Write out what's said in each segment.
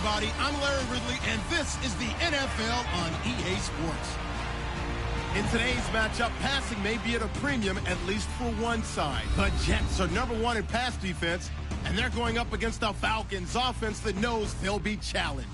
everybody. I'm Larry Ridley, and this is the NFL on EA Sports. In today's matchup, passing may be at a premium, at least for one side. The Jets are #1 in pass defense, and they're going up against the Falcons offense that knows they'll be challenged.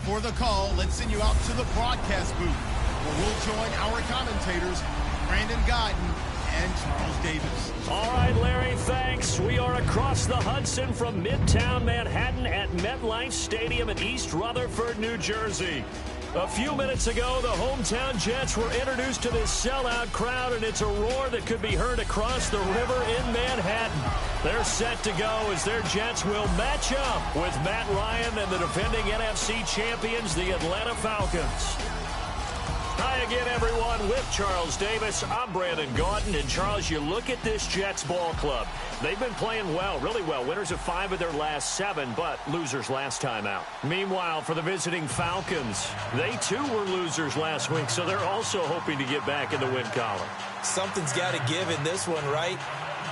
For the call, let's send you out to the broadcast booth, where we'll join our commentators, Brandon Guyton and Charles Davis. All right, Larry, thanks. We are across the Hudson from Midtown Manhattan at MetLife Stadium in East Rutherford, New Jersey. A few minutes ago, the hometown Jets were introduced to this sellout crowd, and it's a roar that could be heard across the river in Manhattan. They're set to go as their Jets will match up with Matt Ryan and the defending NFC champions, the Atlanta Falcons. Hi again, everyone, with Charles Davis. I'm Brandon Guyton. And, Charles, you look at this Jets ball club. They've been playing well, really well. Winners of 5 of their last 7, but losers last time out. Meanwhile, for the visiting Falcons, they, too, were losers last week, so they're also hoping to get back in the win column. Something's got to give in this one, right?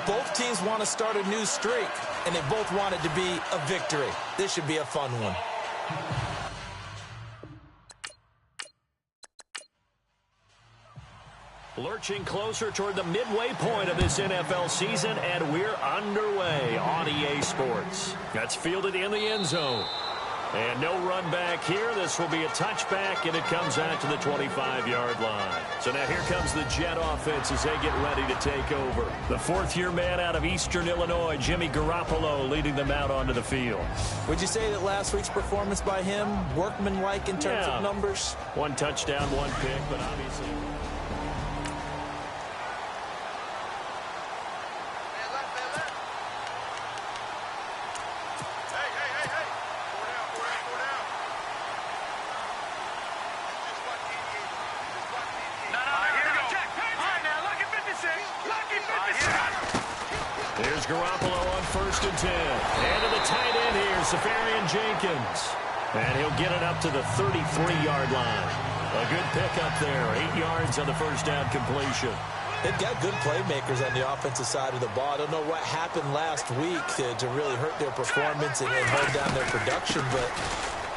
Both teams want to start a new streak, and they both want it to be a victory. This should be a fun one. Lurching closer toward the midway point of this NFL season, and we're underway on EA Sports. That's fielded in the end zone. And no run back here. This will be a touchback, and it comes out to the 25-yard line. So now here comes the Jet offense as they get ready to take over. The fourth-year man out of Eastern Illinois, Jimmy Garoppolo, leading them out onto the field. Would you say that last week's performance by him, workmanlike in terms of numbers? 1 touchdown, 1 pick, but obviously... Here's Garoppolo on 1st and 10. And to the tight end here, Safarian Jenkins. And he'll get it up to the 33-yard line. A good pickup there, 8 yards on the first down completion. They've got good playmakers on the offensive side of the ball. I don't know what happened last week to really hurt their performance and hold down their production, but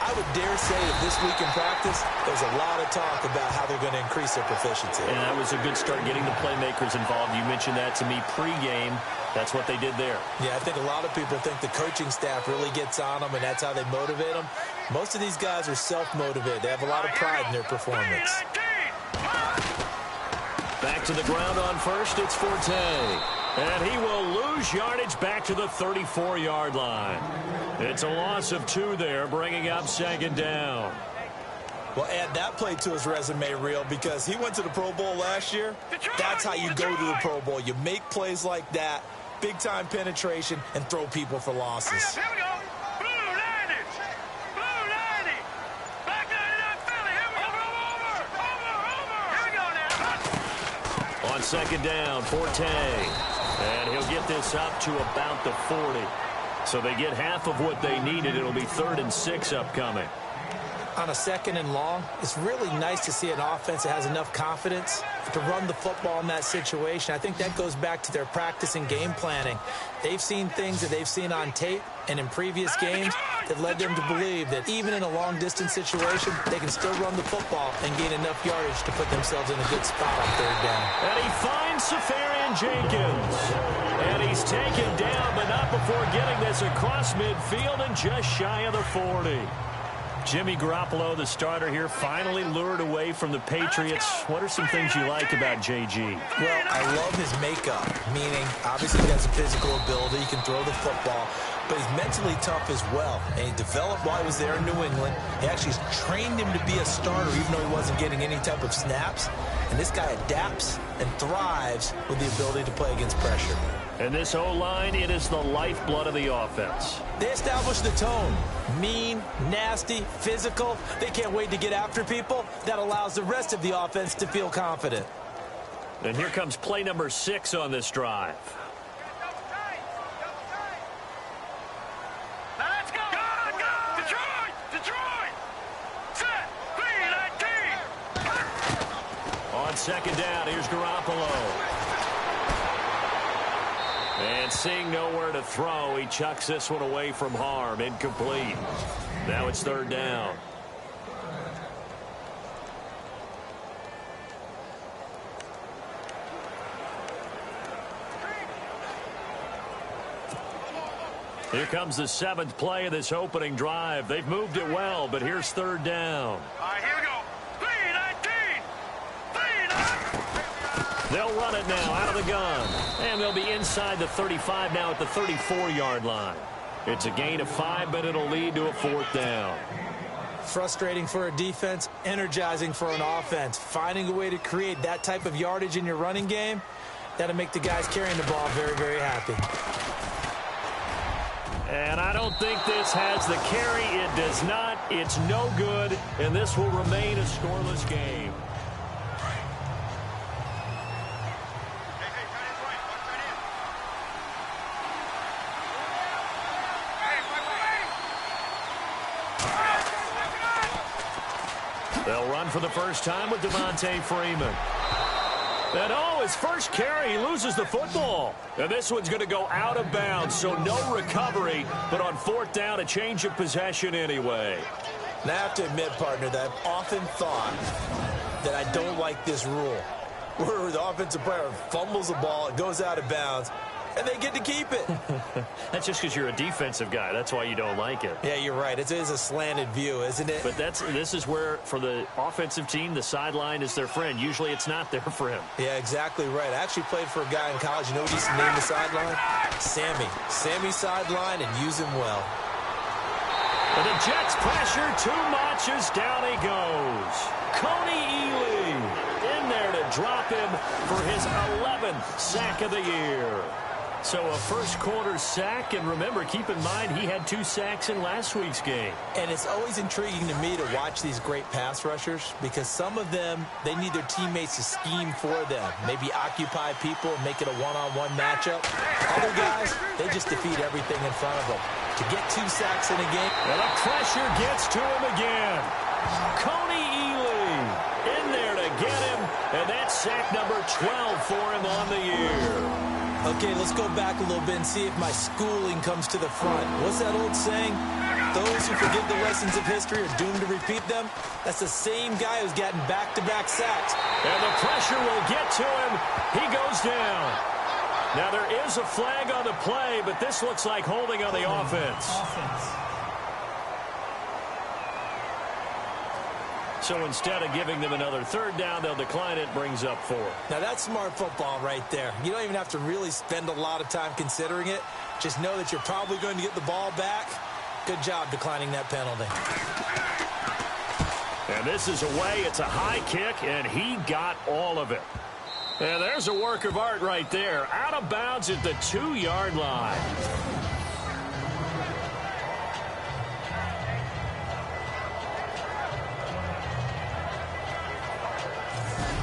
I would dare say that this week in practice, there's a lot of talk about how they're going to increase their proficiency. And that was a good start getting the playmakers involved. You mentioned that to me pregame. That's what they did there. Yeah, I think a lot of people think the coaching staff really gets on them, and that's how they motivate them. Most of these guys are self-motivated. They have a lot of pride in their performance. Back to the ground on 1st, it's Forte. And he will lose yardage back to the 34-yard line. It's a loss of 2 there, bringing up 2nd down. Well, add that play to his resume reel because he went to the Pro Bowl last year. That's how you go to the Pro Bowl. You make plays like that, big-time penetration, and throw people for losses. Here we go. Blue 90. Blue 90. Back 99 Philly. Here we go. Over. Here we go now. On 2nd down, Forte. And he'll get this up to about the 40. So they get half of what they needed. It'll be 3rd and 6 upcoming. On a 2nd and long, it's really nice to see an offense that has enough confidence to run the football in that situation. I think that goes back to their practice and game planning. They've seen things that they've seen on tape and in previous games that led them to believe that even in a long-distance situation, they can still run the football and gain enough yardage to put themselves in a good spot on 3rd down. And he finds Safarian Jenkins. And he's taken down, but not before getting this across midfield and just shy of the 40. Jimmy Garoppolo, the starter here, finally lured away from the Patriots. What are some things you like about JG? Well, I love his makeup, meaning obviously he has a physical ability, he can throw the football, but he's mentally tough as well. And he developed while he was there in New England. He actually trained him to be a starter even though he wasn't getting any type of snaps. And this guy adapts and thrives with the ability to play against pressure. And this O-line, it is the lifeblood of the offense. They establish the tone. Mean, nasty, physical. They can't wait to get after people. That allows the rest of the offense to feel confident. And here comes play number 6 on this drive. Let's go. Go. Detroit. Set. 3-19. On 2nd down, here's Garoppolo. And seeing nowhere to throw, he chucks this one away from harm. Incomplete. Now it's third down. Here comes the 7th play of this opening drive. They've moved it well, but here's third down. All right, here we go. 3-19. 3-19. They'll run it now out of the gun. And they'll be inside the 35 now at the 34-yard line. It's a gain of 5, but it'll lead to a 4th down. Frustrating for a defense, energizing for an offense. Finding a way to create that type of yardage in your running game, that'll make the guys carrying the ball very, very happy. And I don't think this has the carry. It does not. It's no good. And this will remain a scoreless game. They'll run for the first time with Devontae Freeman. And his first carry, he loses the football. And this one's going to go out of bounds, so no recovery. But on 4th down, a change of possession anyway. And I have to admit, partner, that I've often thought that I don't like this rule, where the offensive player fumbles the ball, it goes out of bounds, and they get to keep it. That's just because you're a defensive guy. That's why you don't like it. Yeah, you're right. It is a slanted view, isn't it? But this is where, for the offensive team, the sideline is their friend. Usually it's not there for him. Yeah, exactly right. I actually played for a guy in college. You know what he used to name the sideline? Sammy. Sammy sideline, and use him well. But the Jets pressure too much as down he goes. Coney Ely in there to drop him for his 11th sack of the year. So a first-quarter sack, and remember, keep in mind, he had 2 sacks in last week's game. And it's always intriguing to me to watch these great pass rushers because some of them, they need their teammates to scheme for them, maybe occupy people and make it a one-on-one matchup. Other guys, they just defeat everything in front of them. To get 2 sacks in a game. And the pressure gets to him again. Coney Ely in there to get him, and that's sack number 12 for him on the year. Okay, let's go back a little bit and see if my schooling comes to the front. What's that old saying? Those who forget the lessons of history are doomed to repeat them. That's the same guy who's gotten back-to-back sacks. And the pressure will get to him. He goes down. Now, there is a flag on the play, but this looks like holding on the offense. So instead of giving them another 3rd down, they'll decline it, brings up 4. Now, that's smart football right there. You don't even have to really spend a lot of time considering it. Just know that you're probably going to get the ball back. Good job declining that penalty. And this is away. It's a high kick, and he got all of it. And there's a work of art right there. Out of bounds at the 2-yard line.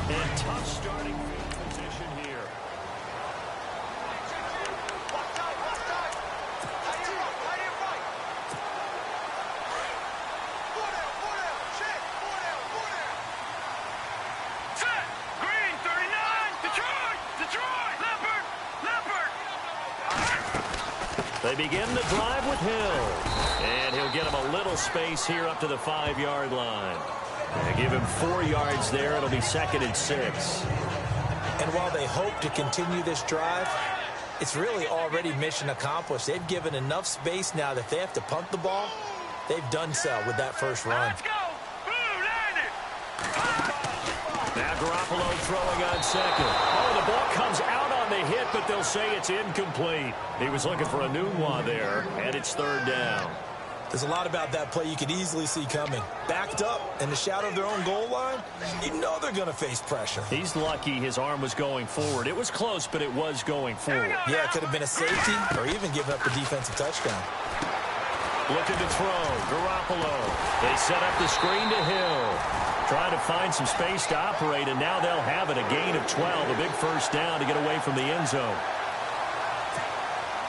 And tough starting field position here. Set. Green, 39. Detroit. Detroit. Leopard. They begin the drive with Hill. And he'll get him a little space here up to the 5-yard line. They give him 4 yards there. It'll be 2nd and 6. And while they hope to continue this drive, it's really already mission accomplished. They've given enough space now that if they have to punt the ball, they've done so with that first run. Let's go. Blue, land it. Now Garoppolo throwing on 2nd. Oh, the ball comes out on the hit, but they'll say it's incomplete. He was looking for a new one there, and it's 3rd down. There's a lot about that play you could easily see coming. Backed up in the shadow of their own goal line, you know they're going to face pressure. He's lucky his arm was going forward. It was close, but it was going forward. Yeah, it could have been a safety or even given up a defensive touchdown. Looking to throw. Garoppolo. They set up the screen to Hill. Trying to find some space to operate, and now they'll have it. A gain of 12, a big first down to get away from the end zone.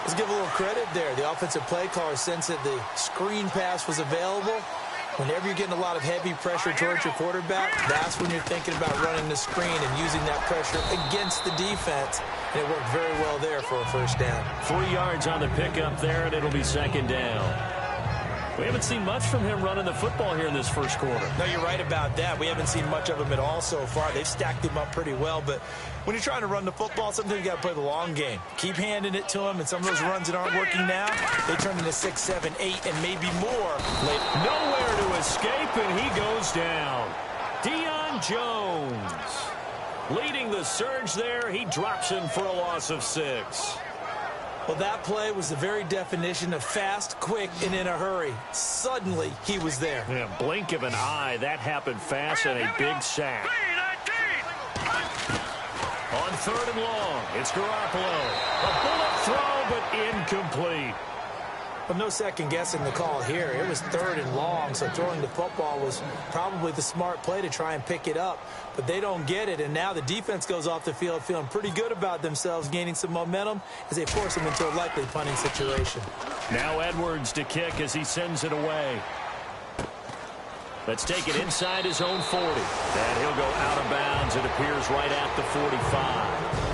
Let's give a little credit there. The offensive play caller sensed that the screen pass was available. Whenever you're getting a lot of heavy pressure towards your quarterback, that's when you're thinking about running the screen and using that pressure against the defense. And it worked very well there for a first down. 3 yards on the pickup there, and it'll be second down. We haven't seen much from him running the football here in this first quarter. No, you're right about that. We haven't seen much of him at all so far. They've stacked him up pretty well, but when you're trying to run the football, sometimes you got to play the long game. Keep handing it to him, and some of those runs that aren't working now, they turn into 6, 7, 8, and maybe more later. Nowhere to escape, and he goes down. Deion Jones leading the surge there. He drops him for a loss of 6. Well, that play was the very definition of fast, quick, and in a hurry. Suddenly, he was there. Yeah, blink of an eye. That happened fast and a big sack. On 3rd and long, it's Garoppolo. A bullet throw, but incomplete. Well, no second guessing the call here. It was 3rd and long, so throwing the football was probably the smart play to try and pick it up. But they don't get it, and now the defense goes off the field feeling pretty good about themselves, gaining some momentum as they force them into a likely punting situation. Now Edwards to kick as he sends it away. Let's take it inside his own 40. And he'll go out of bounds. It appears right at the 45.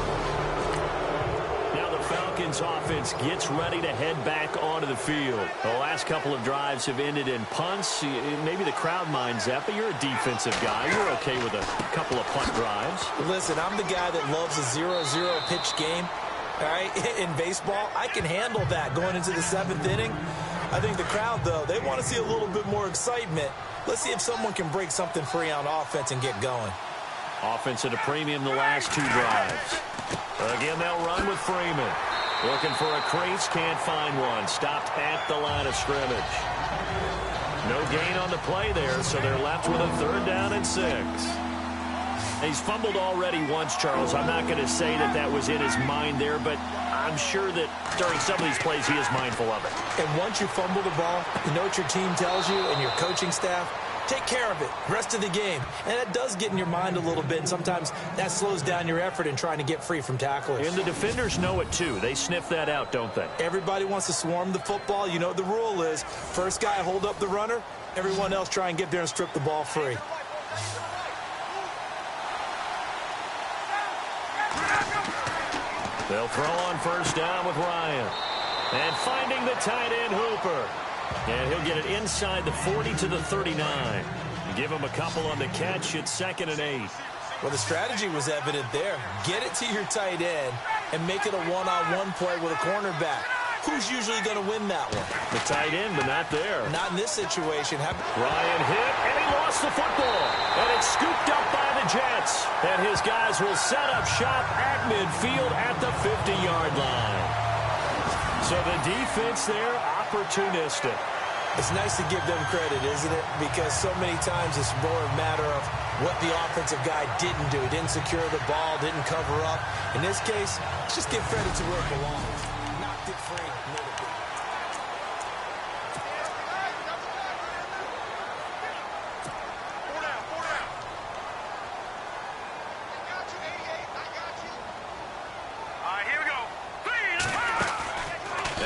Falcons offense gets ready to head back onto the field. The last couple of drives have ended in punts. Maybe the crowd minds that, but you're a defensive guy. You're okay with a couple of punt drives. Listen, I'm the guy that loves a 0-0 pitch game. All right, in baseball, I can handle that going into the 7th inning. I think the crowd, though, they want to see a little bit more excitement. Let's see if someone can break something free on offense and get going. Offense at a premium the last 2 drives. Again, they'll run with Freeman. Looking for a crease, can't find one. Stopped at the line of scrimmage. No gain on the play there, so they're left with a 3rd down and 6. He's fumbled already once, Charles. I'm not going to say that that was in his mind there, but I'm sure that during some of these plays he is mindful of it. And once you fumble the ball, you know what your team tells you and your coaching staff? Take care of it rest of the game. And it does get in your mind a little bit, and sometimes that slows down your effort in trying to get free from tacklers. And the defenders know it too. They sniff that out, don't they? Everybody wants to swarm the football. You know what the rule is. First guy hold up the runner. Everyone else try and get there and strip the ball free. They'll throw on 1st down with Ryan. And finding the tight end Hooper. And he'll get it inside the 40 to the 39. Give him a couple on the catch. It's 2nd and 8. Well, the strategy was evident there. Get it to your tight end and make it a one-on-one play with a cornerback. Who's usually going to win that one? The tight end, but not there. Not in this situation. Ryan hit, and he lost the football. And it's scooped up by the Jets. And his guys will set up shop at midfield at the 50-yard line. So the defense there, opportunistic. It's nice to give them credit, isn't it? Because so many times it's more a matter of what the offensive guy didn't do. He didn't secure the ball, didn't cover up. In this case, let's just give credit to where it belongs. Knocked it free.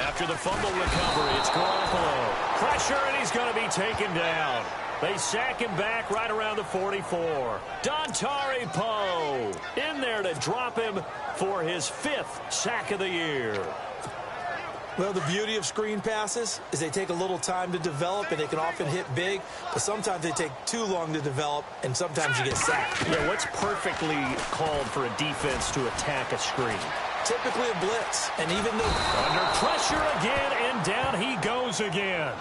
After the fumble recovery, it's Garoppolo. Pressure, and he's going to be taken down. They sack him back right around the 44. Dontari Poe in there to drop him for his 5th sack of the year. Well, the beauty of screen passes is they take a little time to develop, and they can often hit big, but sometimes they take too long to develop, and sometimes you get sacked. Yeah, what's perfectly called for a defense to attack a screen? Typically a blitz, and even though under pressure again, and down he goes again.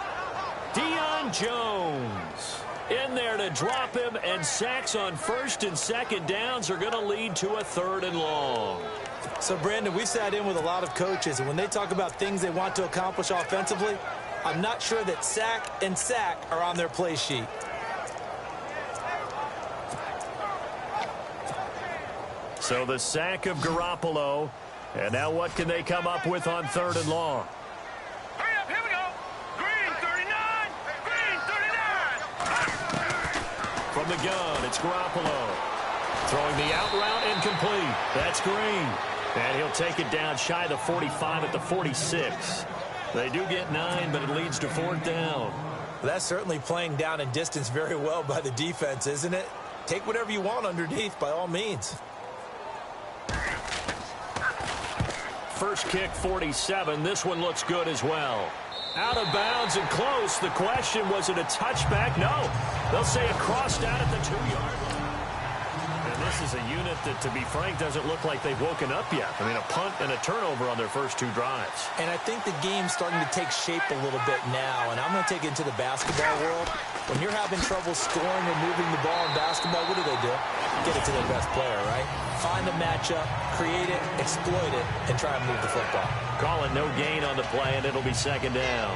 Deion Jones in there to drop him, and sacks on 1st and 2nd downs are going to lead to a 3rd and long. So, Brandon, we sat in with a lot of coaches, and when they talk about things they want to accomplish offensively, I'm not sure that sack and sack are on their play sheet. So the sack of Garoppolo. And now what can they come up with on 3rd and long? Hurry up, here we go. Green 39. Green 39. From the gun, it's Garoppolo. Throwing the out route, incomplete. That's Green. And he'll take it down shy of the 45 at the 46. They do get 9, but it leads to 4th down. That's certainly playing down and distance very well by the defense, isn't it? Take whatever you want underneath by all means. first kick 47. This one looks good as well. Out of bounds and close. The question, was it a touchback? No. They'll say it crossed out at the 2-yard line. And this is a unit that, to be frank, doesn't look like they've woken up yet. I mean, a punt and a turnover on their first 2 drives. And I think the game's starting to take shape a little bit now. And I'm going to take it into the basketball world. When you're having trouble scoring or moving the ball in basketball, what do? Get it to their best player, right? Find a matchup, create it, exploit it, and try and move the football. Call it no gain on the play, and it'll be second down.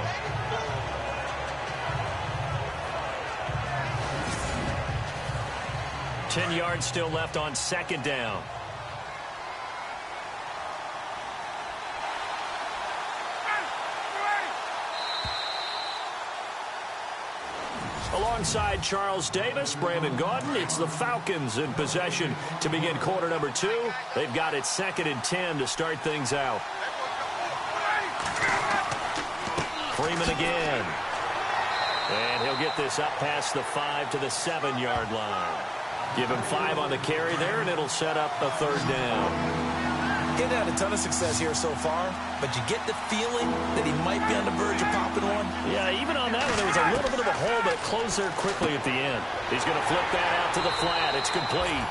Ten yards still left on second down. Alongside Charles Davis, Brandon Gaudin, it's the Falcons in possession to begin quarter number 2. They've got it 2nd and 10 to start things out. Freeman again. And he'll get this up past the 5 to the 7-yard line. Give him 5 on the carry there, and it'll set up a 3rd down. He's had a ton of success here so far, but you get the feeling that he might be on the verge of popping one. Yeah, even on that one, there was a little bit of a hole, but it closed there quickly at the end. He's going to flip that out to the flat. It's complete.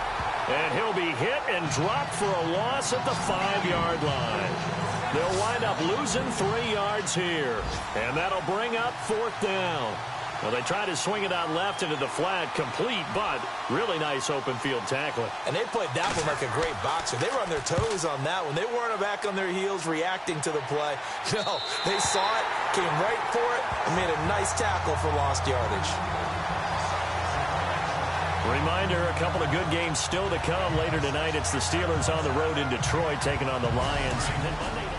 And he'll be hit and dropped for a loss at the 5-yard line. They'll wind up losing 3 yards here. And that'll bring up 4th down. Well, they tried to swing it out left into the flat, complete, but really nice open field tackling. And they played that one like a great boxer. They were on their toes on that one. They weren't back on their heels reacting to the play. No, they saw it, came right for it, and made a nice tackle for lost yardage. Reminder, a couple of good games still to come later tonight. It's the Steelers on the road in Detroit taking on the Lions. And then Monday night.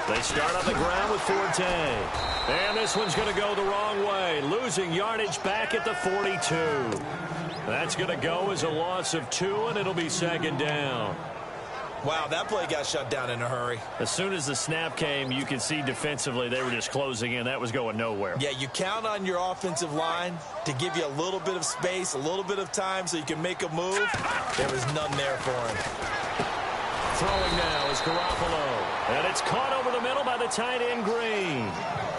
They start on the ground with Forte. And this one's going to go the wrong way. Losing yardage back at the 42. That's going to go as a loss of 2, and it'll be 2nd down. Wow, that play got shut down in a hurry. As soon as the snap came, you could see defensively they were just closing in. That was going nowhere. Yeah, you count on your offensive line to give you a little bit of space, a little bit of time so you can make a move. There was none there for him. Throwing now is Garoppolo. And it's caught over the middle by the tight end Green.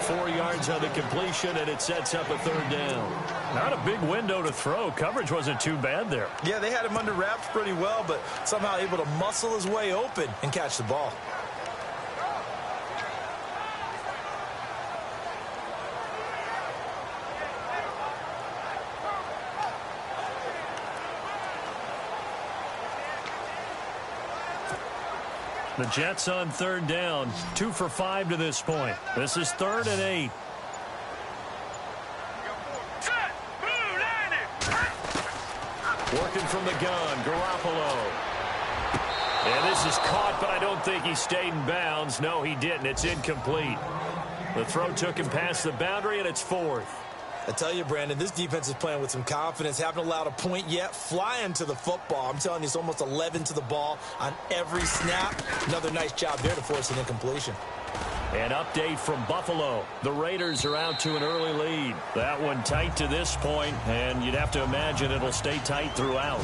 4 yards on the completion, and it sets up a 3rd down. Not a big window to throw. Coverage wasn't too bad there. Yeah, they had him under wraps pretty well, but somehow able to muscle his way open and catch the ball. The Jets on 3rd down, 2 for 5 to this point. This is 3rd and 8. Working from the gun, Garoppolo. And this is caught, but I don't think he stayed in bounds. No, he didn't. It's incomplete. The throw took him past the boundary, and it's 4th. I tell you, Brandon, this defense is playing with some confidence. Haven't allowed a point yet. Flying to the football. I'm telling you, it's almost 11 to the ball on every snap. Another nice job there to force an incompletion. An update from Buffalo. The Raiders are out to an early lead. That one tight to this point, and you'd have to imagine it'll stay tight throughout.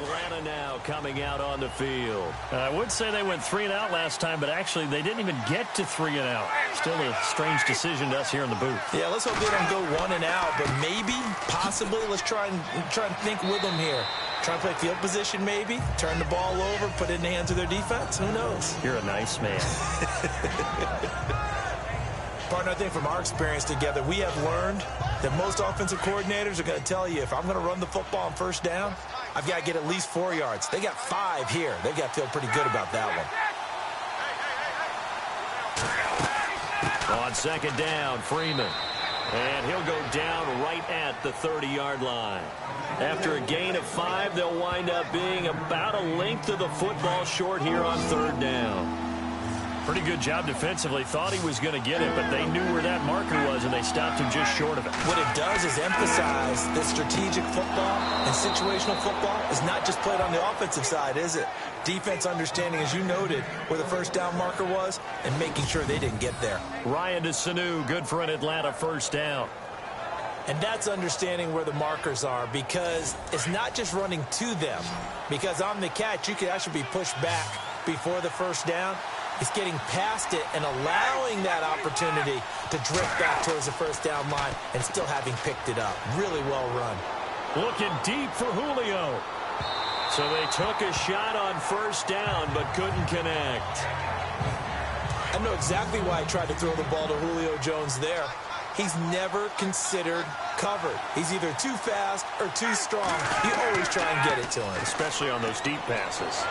Atlanta now coming out on the field. I would say they went 3 and out last time, but actually they didn't even get to 3 and out. Still a strange decision to us here in the booth. Yeah, let's hope they don't go 1 and out, but maybe, possibly, let's try and think with them here. Try and play field position maybe, turn the ball over, put it in the hands of their defense. Who knows? You're a nice man. Partner, I think from our experience together, we have learned that most offensive coordinators are going to tell you, if I'm going to run the football on 1st down, I've got to get at least 4 yards. They got 5 here. They've got to feel pretty good about that one. On 2nd down, Freeman. And he'll go down right at the 30-yard line. After a gain of 5, they'll wind up being about a length of the football short here on 3rd down. Pretty good job defensively. Thought he was going to get it, but they knew where that marker was, and they stopped him just short of it. What it does is emphasize that strategic football and situational football is not just played on the offensive side, is it? Defense understanding, as you noted, where the first down marker was and making sure they didn't get there. Ryan to Sanu, good for an Atlanta first down. And that's understanding where the markers are, because it's not just running to them. Because on the catch, you could actually be pushed back before the first down. It's getting past it and allowing that opportunity to drift back towards the first down line and still having picked it up. Really well run. Looking deep for Julio. So they took a shot on first down but couldn't connect. I know exactly why I tried to throw the ball to Julio Jones there. He's never considered covered. He's either too fast or too strong. You always try and get it to him. Especially on those deep passes.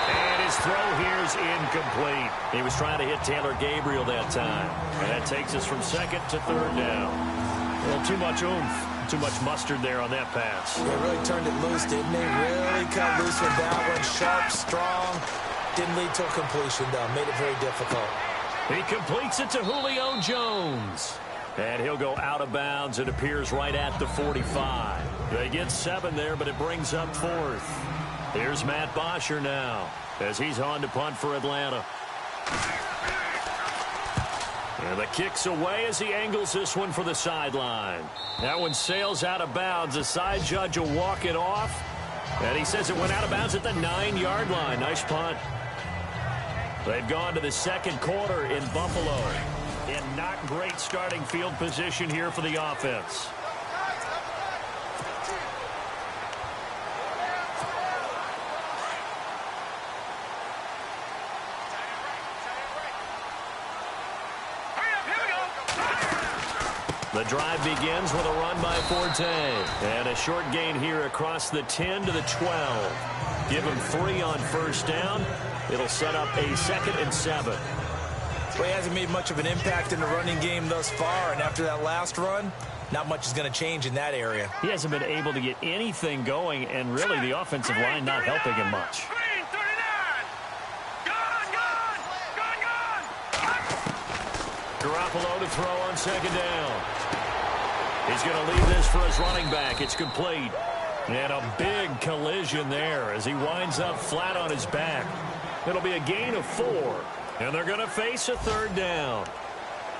And his throw here is incomplete. He was trying to hit Taylor Gabriel that time. And that takes us from second to third down. A little too much oomph, too much mustard there on that pass. They really turned it loose, didn't they? Really cut loose with that one. Sharp, strong. Didn't lead to a completion, though. Made it very difficult. He completes it to Julio Jones. And he'll go out of bounds. It appears right at the 45. They get 7 there, but it brings up 4th. Here's Matt Bosher now as he's on to punt for Atlanta. And the kick's away as he angles this one for the sideline. That one sails out of bounds. The side judge will walk it off. And he says it went out of bounds at the 9-yard line. Nice punt. They've gone to the second quarter in Buffalo. In not great starting field position here for the offense. The drive begins with a run by Forte. And a short gain here across the 10 to the 12. Give him 3 on first down. It'll set up a 2nd and 7. Well, he hasn't made much of an impact in the running game thus far. And after that last run, not much is going to change in that area. He hasn't been able to get anything going. And really the offensive line not helping him much. Garoppolo to throw on second down. He's going to leave this for his running back. It's complete. And a big collision there as he winds up flat on his back. It'll be a gain of 4. And they're going to face a third down.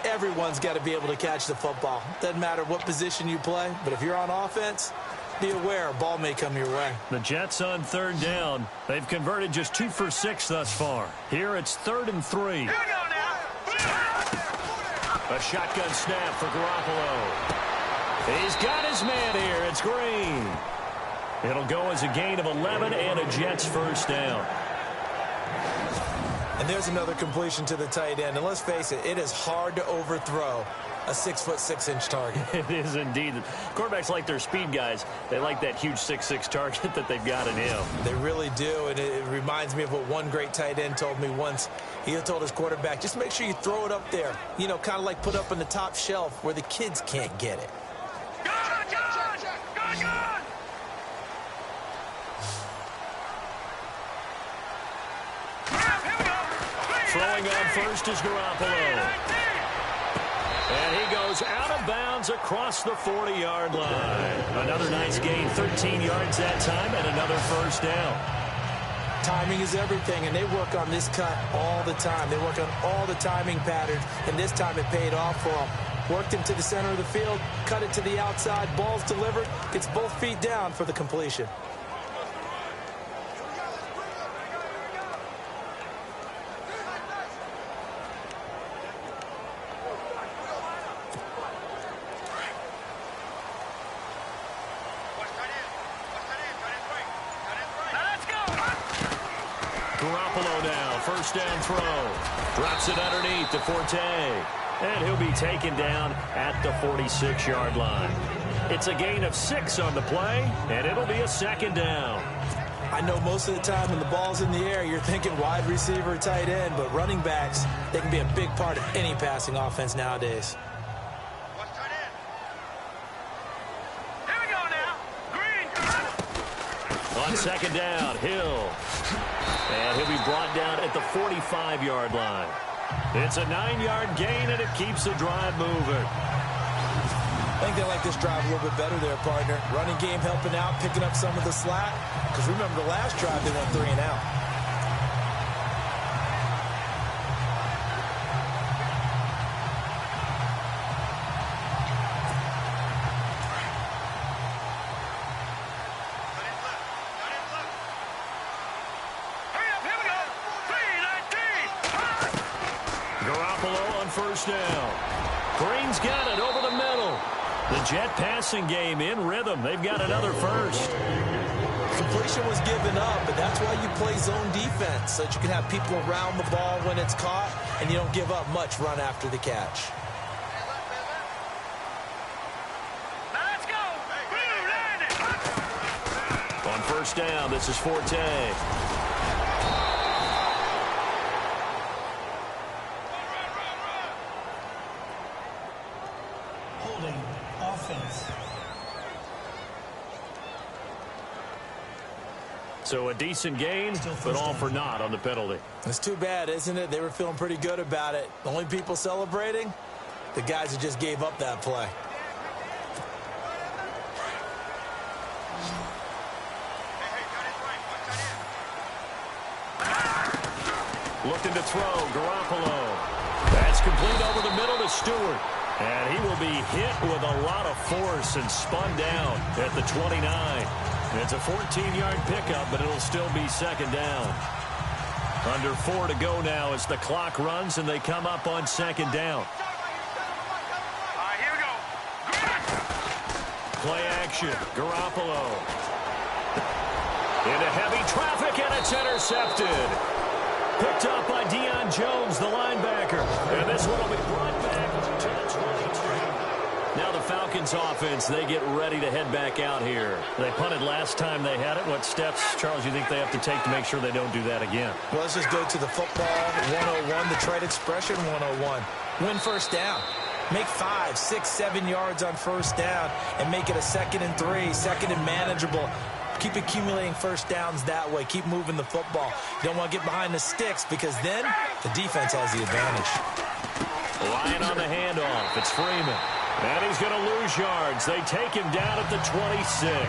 Everyone's got to be able to catch the football. Doesn't matter what position you play, but if you're on offense, be aware a ball may come your way. The Jets on third down. They've converted just 2 for 6 thus far. Here it's 3rd and 3. Here we go now. A shotgun snap for Garoppolo. He's got his man here. It's Green. It'll go as a gain of 11 and a Jets first down. And there's another completion to the tight end. And let's face it, it is hard to overthrow a 6'6" target. It is indeed. Quarterbacks like their speed guys. They like that huge 6'6" target that they've got in him. They really do, and it reminds me of what one great tight end told me once. He told his quarterback, just make sure you throw it up there. You know, kind of like put up on the top shelf where the kids can't get it. Throwing on first is Garoppolo. And he goes out of bounds across the 40-yard line. Another nice gain, 13 yards that time, and another first down. Timing is everything, and they work on this cut all the time. They work on all the timing patterns, and this time it paid off for them. Worked him to the center of the field, cut it to the outside, ball's delivered, gets both feet down for the completion. Garoppolo now, first down throw. Drops it underneath to Forte. And he'll be taken down at the 46-yard line. It's a gain of 6 on the play, and it'll be a second down. I know most of the time when the ball's in the air, you're thinking wide receiver, tight end, but running backs, they can be a big part of any passing offense nowadays. On Second down, Hill. And he'll be brought down at the 45-yard line. It's a 9-yard gain, and it keeps the drive moving. I think they like this drive a little bit better there, partner. Running game helping out, picking up some of the slack. Because remember, the last drive, they went 3 and out. First down. Green's got it over the middle. The Jet passing game in rhythm. They've got another first. Completion was given up, but that's why you play zone defense, so that you can have people around the ball when it's caught, and you don't give up much run after the catch. Let's go. On first down, this is Forte. So a decent gain, but all for naught on the penalty. It's too bad, isn't it? They were feeling pretty good about it. The only people celebrating, the guys who just gave up that play. Looking to throw, Garoppolo. That's complete over the middle to Stewart. And he will be hit with a lot of force and spun down at the 29. It's a 14-yard pickup, but it'll still be second down. Under 4 to go now as the clock runs and they come up on second down. All right, here we go. Play action. Garoppolo. Into heavy traffic, and it's intercepted. Picked up by Deion Jones, the linebacker. And this one will be brought back to the 22. Now the Falcons offense, they get ready to head back out here. They punted last time they had it. What steps, Charles, you think they have to take to make sure they don't do that again? Well, let's just go to the football 101, the trade expression 101. Win first down. Make 5, 6, 7 yards on first down and make it a 2nd and 3, second and manageable. Keep accumulating first downs that way. Keep moving the football. You don't want to get behind the sticks because then the defense has the advantage. Ryan on the handoff. It's Freeman. And he's going to lose yards. They take him down at the 26.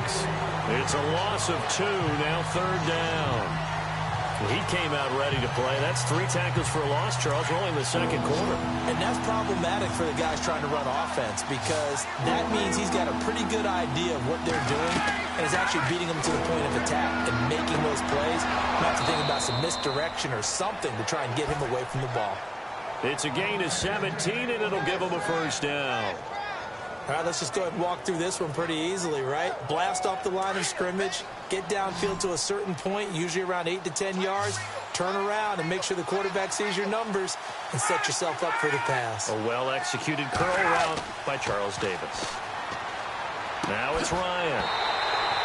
It's a loss of 2, now third down. He came out ready to play. That's 3 tackles for a loss, Charles. We're only in the second quarter. And that's problematic for the guys trying to run offense because that means he's got a pretty good idea of what they're doing and is actually beating them to the point of attack and making those plays. Not to think about some misdirection or something to try and get him away from the ball. It's a gain of 17, and it'll give him a first down. All right, let's just go ahead and walk through this one pretty easily, right? Blast off the line of scrimmage, get downfield to a certain point, usually around 8 to 10 yards, turn around and make sure the quarterback sees your numbers and set yourself up for the pass. A well-executed curl route by Charles Davis. Now it's Ryan.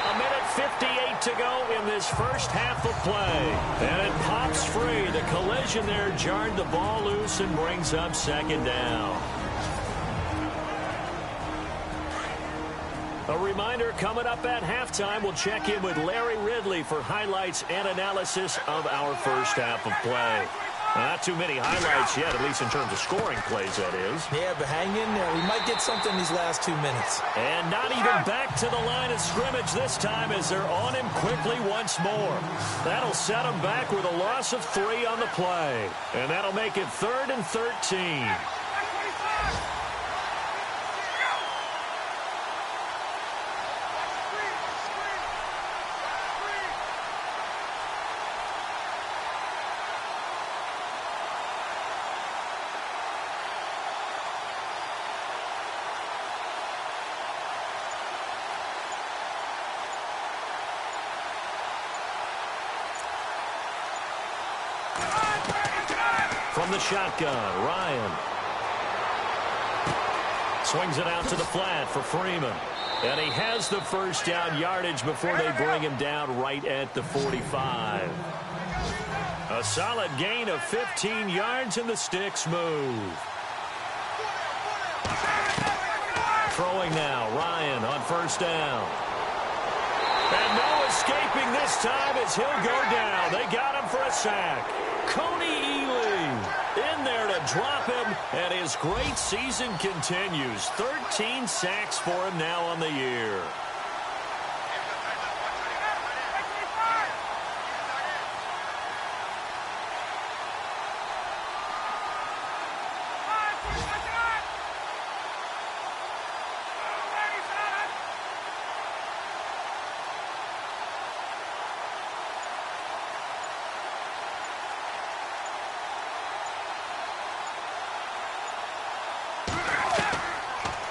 A minute 58 to go in this first half of play. And it pops free. The collision there jarred the ball loose and brings up second down. A reminder, coming up at halftime, we'll check in with Larry Ridley for highlights and analysis of our first half of play. Not too many highlights yet, at least in terms of scoring plays, that is. Yeah, but hang in there. We might get something these last 2 minutes. And not even back to the line of scrimmage this time as they're on him quickly once more. That'll set him back with a loss of 3 on the play. And that'll make it 3rd and 13. From the shotgun, Ryan. Swings it out to the flat for Freeman. And he has the first down yardage before they bring him down right at the 45. A solid gain of 15 yards and the sticks move. Throwing now, Ryan on first down. And no escape escaping this time as he'll go down. They got him for a sack. Coney Ely in there to drop him, and his great season continues. 13 sacks for him now on the year.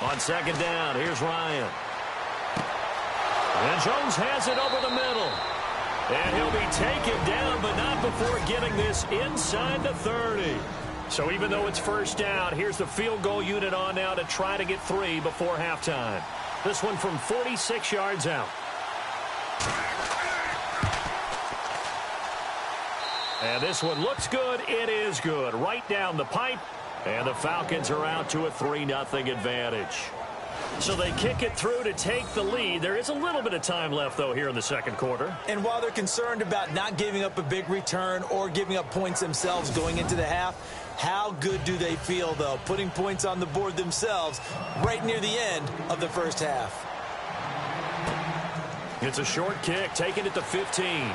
On second down, here's Ryan. And Jones has it over the middle. And he'll be taken down, but not before getting this inside the 30. So even though it's first down, here's the field goal unit on now to try to get 3 before halftime. This one from 46 yards out. And this one looks good. It is good. Right down the pipe. And the Falcons are out to a 3-0 advantage. So they kick it through to take the lead. There is a little bit of time left, though, here in the second quarter. And while they're concerned about not giving up a big return or giving up points themselves going into the half, how good do they feel, though, putting points on the board themselves right near the end of the first half? It's a short kick, taking it to 15.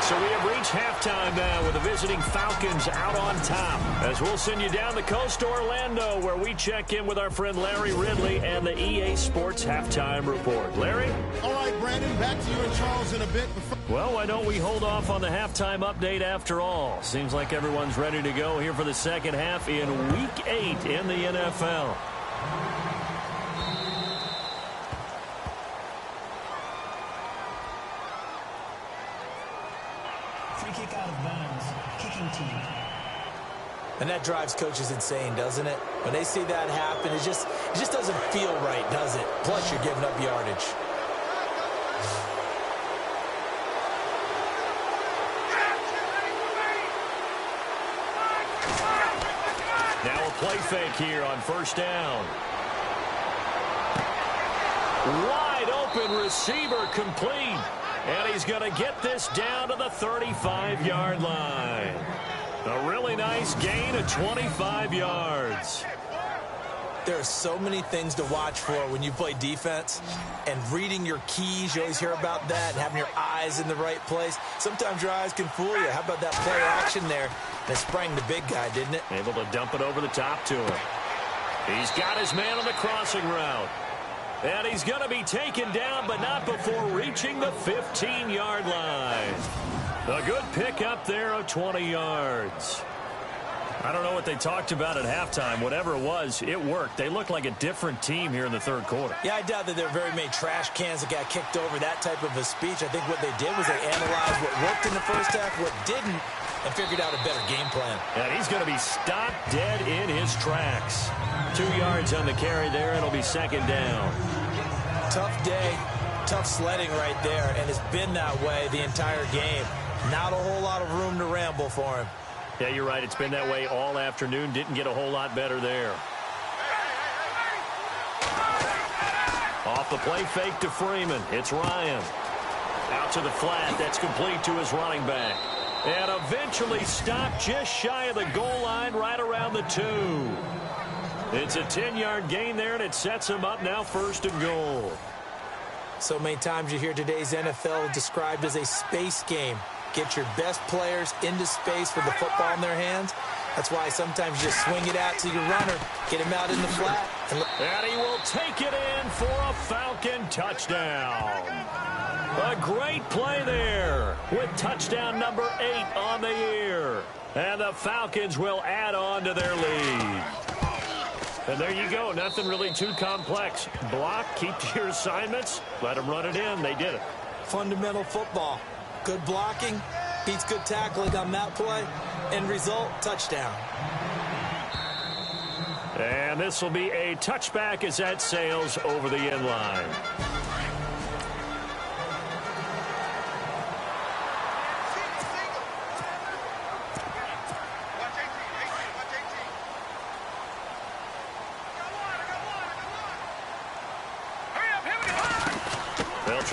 So we have reached halftime now with the visiting Falcons out on top. As we'll send you down the coast to Orlando, where we check in with our friend Larry Ridley and the EA Sports Halftime Report. Larry? All right, Brandon, back to you and Charles in a bit. Well, why don't we hold off on the halftime update after all? Seems like everyone's ready to go here for the second half in Week 8 in the NFL. Kick out of bounds. Kicking team. And that drives coaches insane, doesn't it? When they see that happen, it just doesn't feel right, does it? Plus, you're giving up yardage. Now a play fake here on first down. Wide open receiver complete. And he's going to get this down to the 35-yard line. A really nice gain of 25 yards. There are so many things to watch for when you play defense. And reading your keys, you always hear about that. And having your eyes in the right place. Sometimes your eyes can fool you. How about that play action there? That sprang the big guy, didn't it? Able to dump it over the top to him. He's got his man on the crossing route. And he's going to be taken down, but not before reaching the 15-yard line. A good pickup there of 20 yards. I don't know what they talked about at halftime. Whatever it was, it worked. They look like a different team here in the third quarter. Yeah, I doubt that there were very many trash cans that got kicked over, that type of a speech. I think what they did was they analyzed what worked in the first half, what didn't, and figured out a better game plan. And he's going to be stopped dead in his tracks. 2 yards on the carry there, and it'll be second down. Tough day, tough sledding right there, and it's been that way the entire game. Not a whole lot of room to ramble for him. Yeah, you're right. It's been that way all afternoon. Didn't get a whole lot better there. Off the play fake to Freeman. It's Ryan. Out to the flat. That's complete to his running back. And eventually stopped just shy of the goal line right around the 2. It's a 10-yard gain there, and it sets him up now first and goal. So many times you hear today's NFL described as a space game. Get your best players into space with the football in their hands. That's why sometimes you just swing it out to your runner, get him out in the flat. And he will take it in for a Falcon touchdown. A great play there with touchdown number 8 on the year. And the Falcons will add on to their lead. And there you go. Nothing really too complex. Block, keep to your assignments, let them run it in. They did it. Fundamental football. Good blocking, beats good tackling on that play. End result, touchdown. And this will be a touchback as that sails over the end line.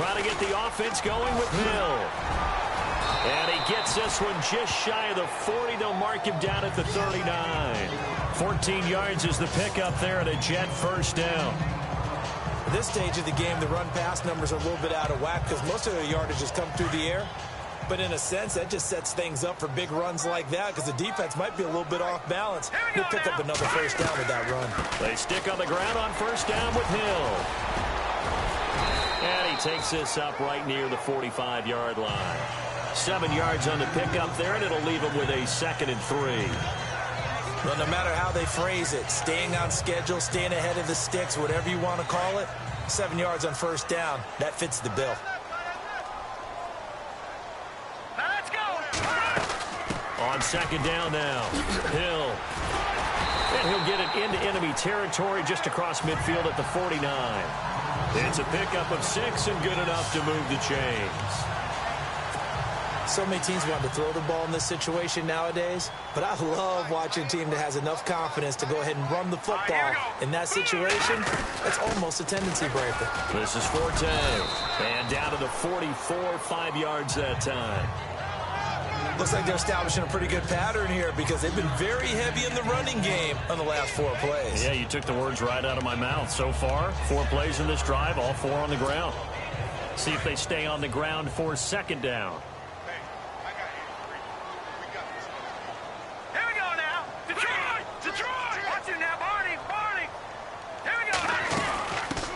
try to get the offense going with Hill. And he gets this one just shy of the 40. They'll mark him down at the 39. 14 yards is the pickup there, and a Jet first down. At this stage of the game, the run-pass numbers are a little bit out of whack because most of their yardage has come through the air. But in a sense, that just sets things up for big runs like that because the defense might be a little bit off balance. He'll pick up another first down with that run. They stick on the ground on first down with Hill. And he takes this up right near the 45-yard line. 7 yards on the pickup there, and it'll leave him with a 2nd and 3. Well, no matter how they phrase it, staying on schedule, staying ahead of the sticks, whatever you want to call it, 7 yards on first down, that fits the bill. Let's go. On second down now, Hill. And he'll get it into enemy territory just across midfield at the 49. It's a pickup of 6 and good enough to move the chains. So many teams want to throw the ball in this situation nowadays, but I love watching a team that has enough confidence to go ahead and run the football. In that situation, that's almost a tendency breaker. This is Forte. And down to the 44, 5 yards that time. Looks like they're establishing a pretty good pattern here because they've been very heavy in the running game on the last 4 plays. Yeah, you took the words right out of my mouth. So far, 4 plays in this drive, all 4 on the ground. See if they stay on the ground for second down.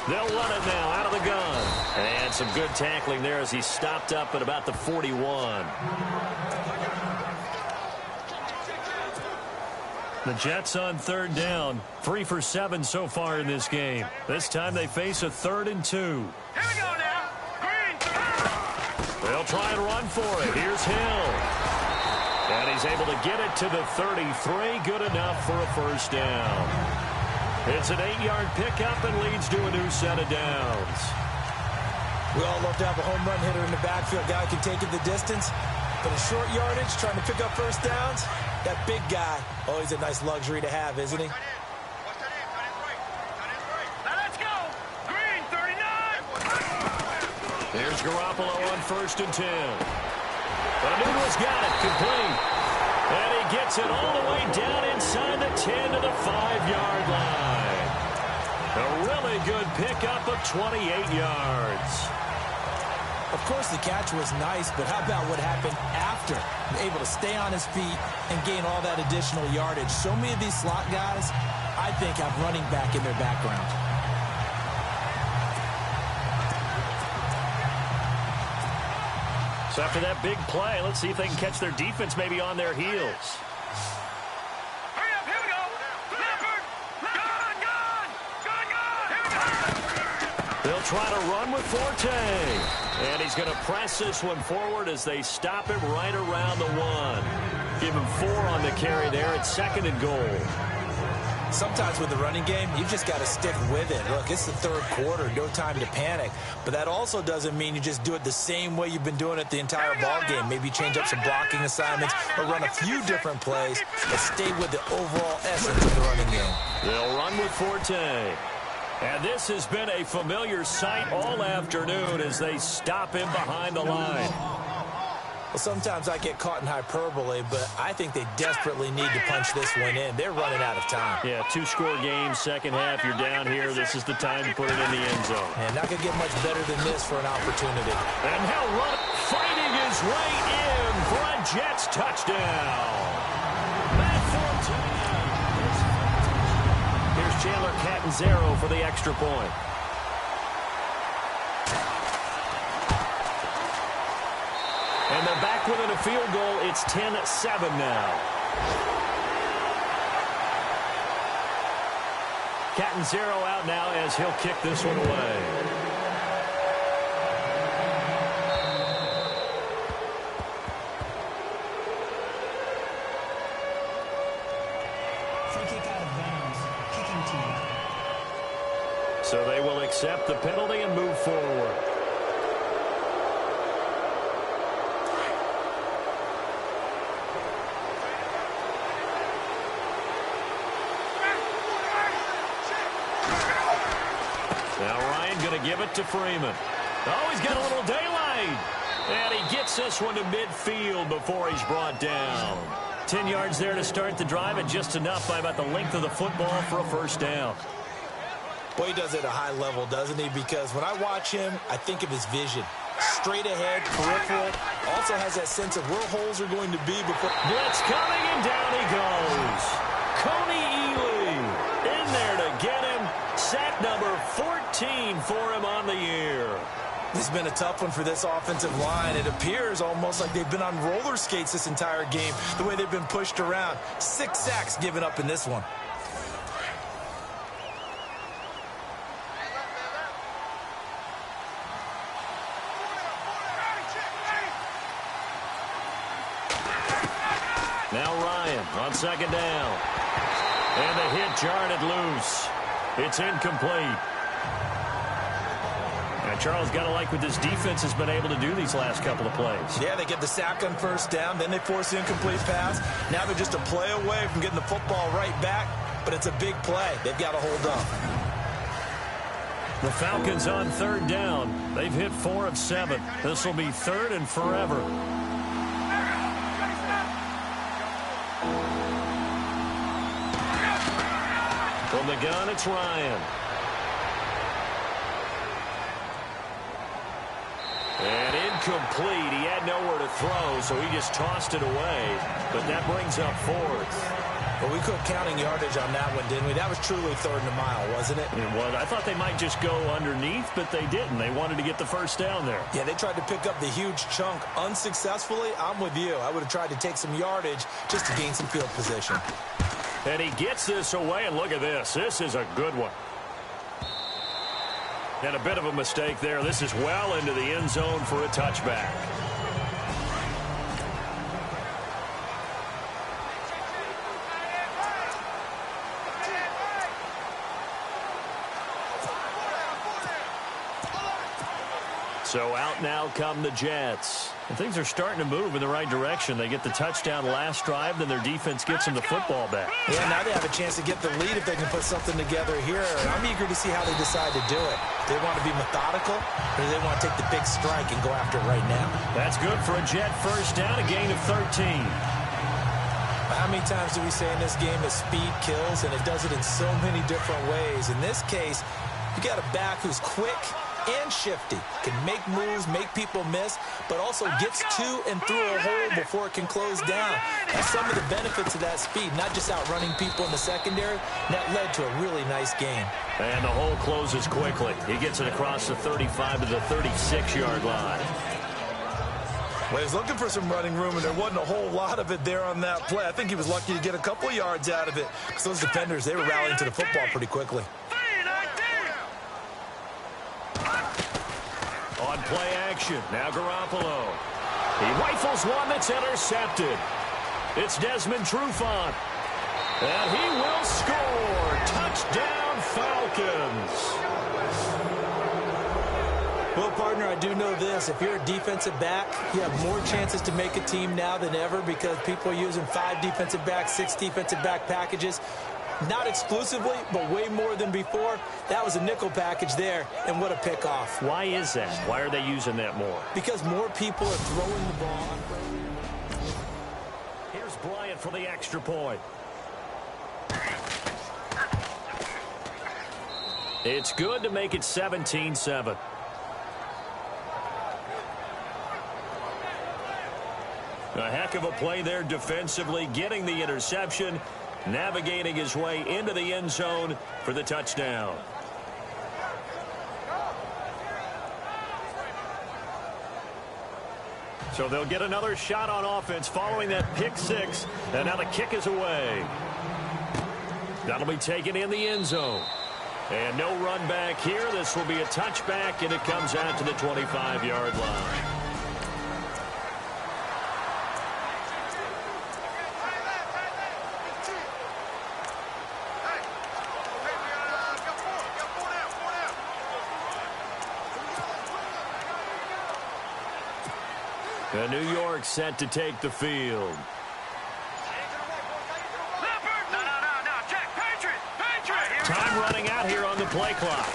They'll run it now out of the gun. And some good tackling there as he stopped up at about the 41. The Jets on third down. 3 for 7 so far in this game. This time they face a 3rd and 2. Here we go now. Green. They'll try and run for it. Here's Hill. And he's able to get it to the 33. Good enough for a first down. It's an 8-yard pickup and leads to a new set of downs. We all love to have a home run hitter in the backfield. Guy can take it the distance. But in short yardage, trying to pick up first downs, that big guy, always a nice luxury to have, isn't he? Let's go. Green, 39. Here's Garoppolo on 1st and 10. Anuno's got it. Complete. And he gets it all the way down inside the 10 to the 5-yard line. A really good pickup of 28 yards. Of course, the catch was nice, but how about what happened after? Able to stay on his feet and gain all that additional yardage. So many of these slot guys, I think, have running back in their background. So after that big play, let's see if they can catch their defense maybe on their heels. Hurry up, here we go. Leopard. Gun. They'll try to run with Forte. And he's going to press this one forward as they stop him right around the 1. Give him 4 on the carry there. It's 2nd and goal. Sometimes with the running game, you just got to stick with it. Look, it's the 3rd quarter, no time to panic. But that also doesn't mean you just do it the same way you've been doing it the entire ball game. Maybe change up some blocking assignments or run a few different plays, but stay with the overall essence of the running game. They'll run with Forte. And this has been a familiar sight all afternoon as they him behind the line. Well, sometimes I get caught in hyperbole, but I think they desperately need to punch this one in. They're running out of time. Yeah, 2-score game, second half. You're down here. This is the time to put it in the end zone. And not going to get much better than this for an opportunity. And he'll run, fighting his way in for a Jets touchdown. Here's Chandler Catanzaro for the extra point. And they're back within a field goal. It's 10-7 now. Catanzaro out now as he'll kick this one away. Free kick out of bounds. Kicking team. So they will accept the penalty and move forward. Now Ryan going to give it to Freeman. Oh, he's got a little daylight. And he gets this one to midfield before he's brought down. 10 yards there to start the drive, and just enough by about the length of the football for a first down. Boy, he does it at a high level, doesn't he? Because when I watch him, I think of his vision. Straight ahead, peripheral. Also has that sense of where holes are going to be before. Blitz coming, and down he goes. Coney Ely in there to get him. Sack number 14 for him on the year. This has been a tough one for this offensive line. It appears almost like they've been on roller skates this entire game, the way they've been pushed around. 6 sacks given up in this one. Now Ryan on second down. And the hit jarred it loose. It's incomplete. Now, Charles, got to like what this defense has been able to do these last couple of plays. Yeah, they get the sack on first down, then they force the incomplete pass. Now they're just a play away from getting the football right back, but it's a big play. They've got to hold up. The Falcons on third down. They've hit 4 of 7. This will be third and forever. From the gun, it's Ryan. And incomplete. He had nowhere to throw, so he just tossed it away. But that brings up 4th. Well, we quit counting yardage on that one, didn't we? That was truly third and a mile, wasn't it? It was. I thought they might just go underneath, but they didn't. They wanted to get the first down there. Yeah, they tried to pick up the huge chunk unsuccessfully. I'm with you. I would have tried to take some yardage just to gain some field position. And he gets this away, and look at this. This is a good one. And a bit of a mistake there. This is well into the end zone for a touchback. So out now come the Jets. And things are starting to move in the right direction. They get the touchdown last drive, then their defense gets them the football back. Yeah, now they have a chance to get the lead if they can put something together here. And I'm eager to see how they decide to do it. Do they want to be methodical, or do they want to take the big strike and go after it right now? That's good for a Jet first down, a gain of 13. How many times do we say in this game that speed kills, and it does it in so many different ways? In this case, you got a back who's quick and shifty, can make moves, make people miss, but also gets to and through a hole before it can close down. That's some of the benefits of that speed, not just outrunning people in the secondary. That led to a really nice game. And the hole closes quickly. He gets it across the 35 to the 36-yard line. Well, he was looking for some running room, and there wasn't a whole lot of it there on that play. I think he was lucky to get a couple yards out of it, because those defenders, they were rallying to the football pretty quickly. On play action, now Garoppolo. He rifles one that's intercepted. It's Desmond Trufant. And he will score. Touchdown, Falcons. Well, partner, I do know this. If you're a defensive back, you have more chances to make a team now than ever because people are using 5 defensive backs, 6 defensive back packages. Not exclusively, but way more than before. That was a nickel package there, and what a pickoff. Why is that? Why are they using that more? Because more people are throwing the ball. Here's Bryant for the extra point. It's good to make it 17-7. A heck of a play there defensively, getting the interception, navigating his way into the end zone for the touchdown. So they'll get another shot on offense following that pick 6, and now the kick is away. That'll be taken in the end zone. And no run back here. This will be a touchback, and it comes out to the 25-yard line. And New York set to take the field. Time running out here on the play clock.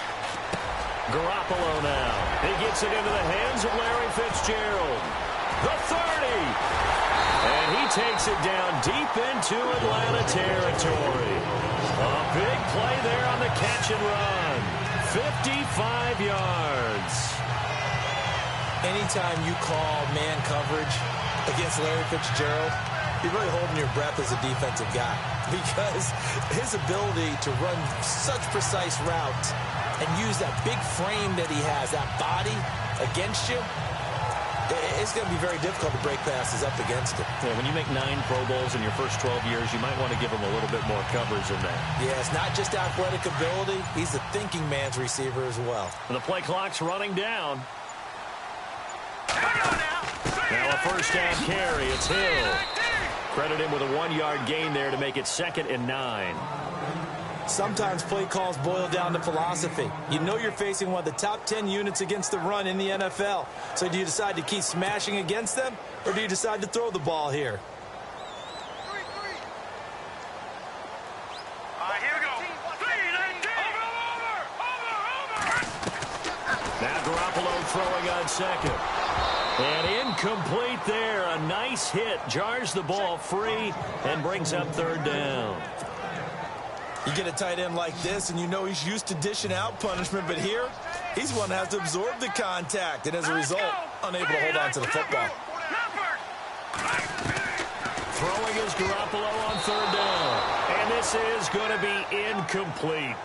Garoppolo now. He gets it into the hands of Larry Fitzgerald. The 30. And he takes it down deep into Atlanta territory. A big play there on the catch and run. 55 yards. Anytime you call man coverage against Larry Fitzgerald, you're really holding your breath as a defensive guy, because his ability to run such precise routes and use that big frame that he has, that body against you, it's going to be very difficult to break passes up against him. Yeah, when you make 9 Pro Bowls in your first 12 years, you might want to give him a little bit more coverage than that. Yeah, it's not just athletic ability. He's a thinking man's receiver as well. And the play clock's running down. Now a first down carry. It's Hill. Credit him with a 1-yard gain there to make it 2nd and 9. Sometimes play calls boil down to philosophy. You know you're facing one of the top 10 units against the run in the NFL. So do you decide to keep smashing against them, or do you decide to throw the ball here? All right, here we go. Now Garoppolo throwing on second. And incomplete there. A nice hit. Jars the ball free and brings up 3rd down. You get a tight end like this, and you know he's used to dishing out punishment, but here, he's one that has to absorb the contact, and as a result, unable to hold on to the football. Throwing is Garoppolo on 3rd down. And this is going to be incomplete.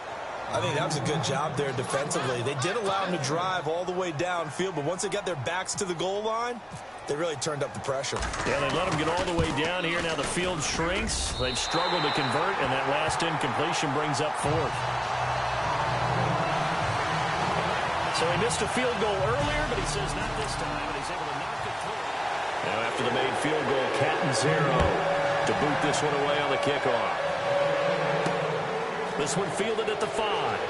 I think that was a good job there defensively. They did allow him to drive all the way downfield, but once they got their backs to the goal line, they really turned up the pressure. Yeah, they let him get all the way down here. Now the field shrinks. They've struggled to convert, and that last incompletion brings up 4th. So he missed a field goal earlier, but he says not this time, and he's able to knock it through. Now after the made field goal, cat and 0 to boot this one away on the kickoff. This one fielded at the 5.